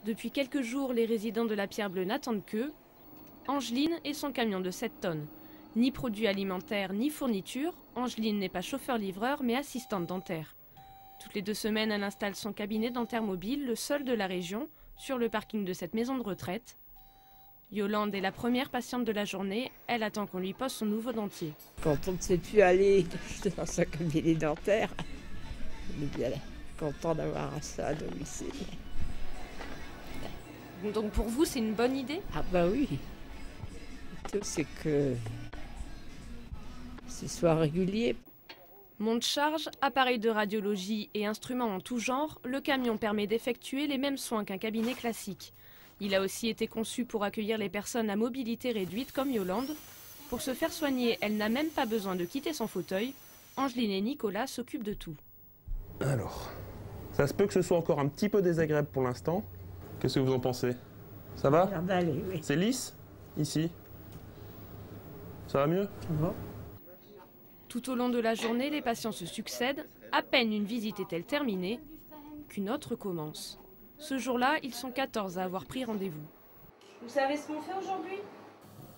Depuis quelques jours, les résidents de la Pierre Bleue n'attendent que Angeline et son camion de 7 tonnes. Ni produits alimentaires, ni fournitures, Angeline n'est pas chauffeur-livreur, mais assistante dentaire. Toutes les 2 semaines, elle installe son cabinet dentaire mobile, le seul de la région, sur le parking de cette maison de retraite. Yolande est la première patiente de la journée. Elle attend qu'on lui pose son nouveau dentier. Quand on ne sait plus aller dans sa cabinet dentaire, on est bien content d'avoir ça à domicile. Donc pour vous, c'est une bonne idée? Ah bah oui. Tout c'est que ce soit régulier. Monte-charge, appareil de radiologie et instruments en tout genre, le camion permet d'effectuer les mêmes soins qu'un cabinet classique. Il a aussi été conçu pour accueillir les personnes à mobilité réduite comme Yolande. Pour se faire soigner, elle n'a même pas besoin de quitter son fauteuil. Angeline et Nicolas s'occupent de tout. Alors, ça se peut que ce soit encore un petit peu désagréable pour l'instant. Qu'est-ce que vous en pensez? Ça va? Allez, oui. C'est lisse? Ici? Ça va mieux? Bon. Tout au long de la journée, les patients se succèdent. À peine une visite est-elle terminée, qu'une autre commence. Ce jour-là, ils sont 14 à avoir pris rendez-vous. Vous savez ce qu'on fait aujourd'hui?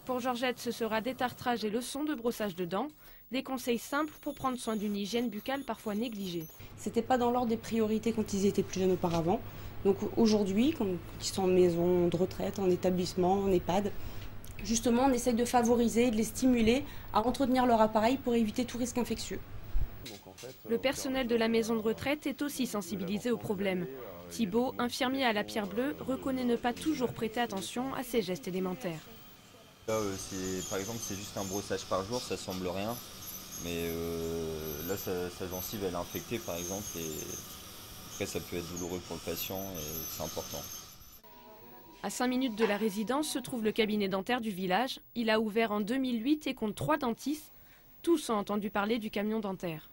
Pour Georgette, ce sera détartrage et leçons de brossage de dents. Des conseils simples pour prendre soin d'une hygiène buccale parfois négligée. C'était pas dans l'ordre des priorités quand ils étaient plus jeunes auparavant. Donc aujourd'hui, quand ils sont en maison de retraite, en établissement, en EHPAD, justement, on essaye de favoriser, de les stimuler à entretenir leur appareil pour éviter tout risque infectieux. Le personnel de la maison de retraite est aussi sensibilisé au problème. Thibaut, infirmier à la Pierre Bleue, reconnaît ne pas toujours prêter attention à ces gestes élémentaires. Là, par exemple, c'est juste un brossage par jour, ça semble rien. Mais là, sa gencive, elle est infectée, par exemple. Et après, ça peut être douloureux pour le patient et c'est important. À 5 minutes de la résidence se trouve le cabinet dentaire du village. Il a ouvert en 2008 et compte 3 dentistes. Tous ont entendu parler du camion dentaire.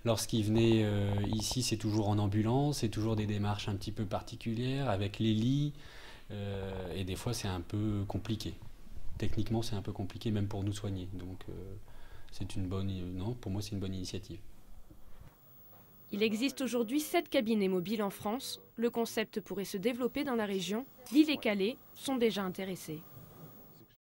Lorsqu'ils venaient ici, c'est toujours en ambulance, c'est toujours des démarches un petit peu particulières, avec les lits, et des fois c'est un peu compliqué. Techniquement c'est un peu compliqué même pour nous soigner, donc c'est une bonne, non, pour moi c'est une bonne initiative. Il existe aujourd'hui 7 cabinets mobiles en France. Le concept pourrait se développer dans la région. Lille et Calais sont déjà intéressés.